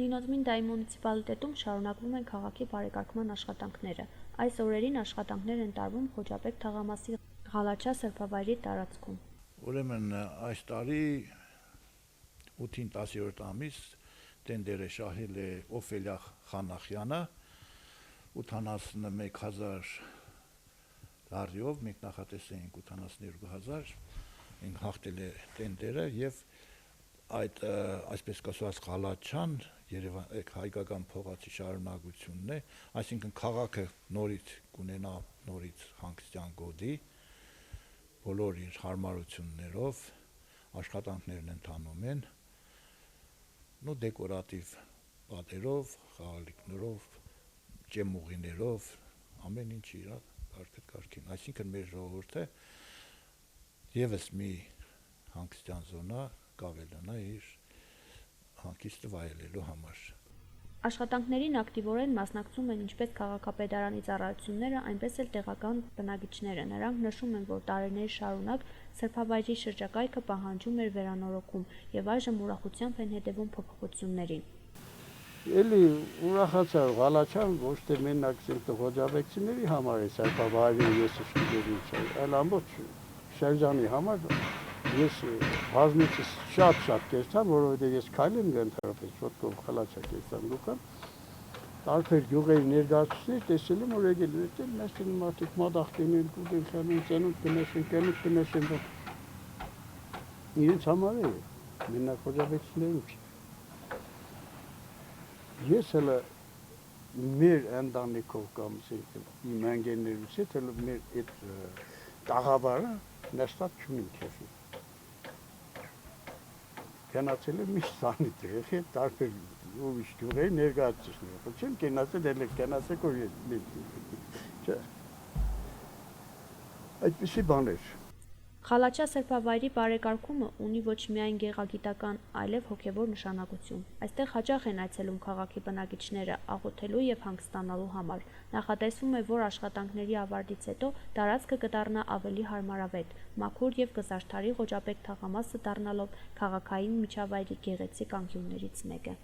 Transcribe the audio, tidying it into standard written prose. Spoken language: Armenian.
Նինոզմինդայի մունիցիպալիտետում շարունակվում են քաղաքի բարեկարգման աշխատանքները։ Այս օրերին աշխատանքներ են տարվում Խոջապեկ թաղամասի Ղալաչա սրբավայրի տարածքում։ Ուրեմն այս տարի 8-ին 10-րդ ամիս տենդերը շահել է Օֆելիա Խանախյանը 81,000 լարիով, մենք նախատեսեինք 82,000, մենք հաղթել է տենդերը եւ այդ այսպես կոչված Ղալաչան հայկական փողոցի շարունակությունն է, այսինքն քաղաքը նորից կունենա նորից հանգստյան գոտի, բոլոր իր հարմարություններով, աշխատանքներն ընթանում են, դեկորատիվ պատերով, խաղալիքներով, ջեմուղիներով, ամեն ինչ իր կարգին, այսինքն մեր ժողովուրդը եւս մի հանգստյան զոնա կավելանա իր հանգիստը վայելելու համար։ Աշխատանքներին ակտիվորեն մասնակցում են ինչպես քաղաքապետարանի ծառայությունները, այնպես էլ տեղական բնակիչները։ Նրանք նշում են, որ տարիներ շարունակ սրբավայրի շրջակայքը պահանջում էր վերանորոգում եւ այժմ ուրախությամբ են հետևում փոփոխություններին։ Էլի ուրախացա Ղալաչան ոչ թե մենակ Խոջապեկցիների համար է սրբավայրը ես գիտեմ, այլ ամբողջ շրջանի համար ես բազմիցս շատ կերտա, որովհետև ես քայլեմ ընդհանրապես շոտկով Ղալաչա կերտամ դուքան, տարբեր գյուղերի ներկայացուցիչներ տեսել եմ, որ եկել են, մեզ տեն մարդիկ մադախ կենեն, կուտեն խանեն, ծենուտ կնեսեն, իրենց համար է, մենակ Խոջապեկցիներում չի։ Ես հələ մեր ընտանիքով կամ իմ ընկերներուց հետ հələ մեր այդ տաղավարը նստած չունենք քեֆի։ Գնացել եմ միշտ սանի տեղ, տարբեր ուրիշ գյուղերի ներկայացուցիչներ, չեմ գնացել, գնացեք որ չէ։ Այդպիսի բաներ։ Ղալաչա սրբավայրի բարեկարգումը ունի ոչ միայն գեղագիտական, այլև հոգևոր նշանակություն։ Այստեղ հաճախ են այցելում քաղաքի բնակիչները աղոթելու եւ հանգստանալու համար։ Նախատեսվում է, որ աշխատանքների ավարտից հետո տարածքը կդառնա ավելի հարմարավետ, մաքուր եւ կզարդարի Խոջապեկ թաղամասը դառնալով քաղաքային միջավայրի գեղեցիկ անկյուններից մեկը։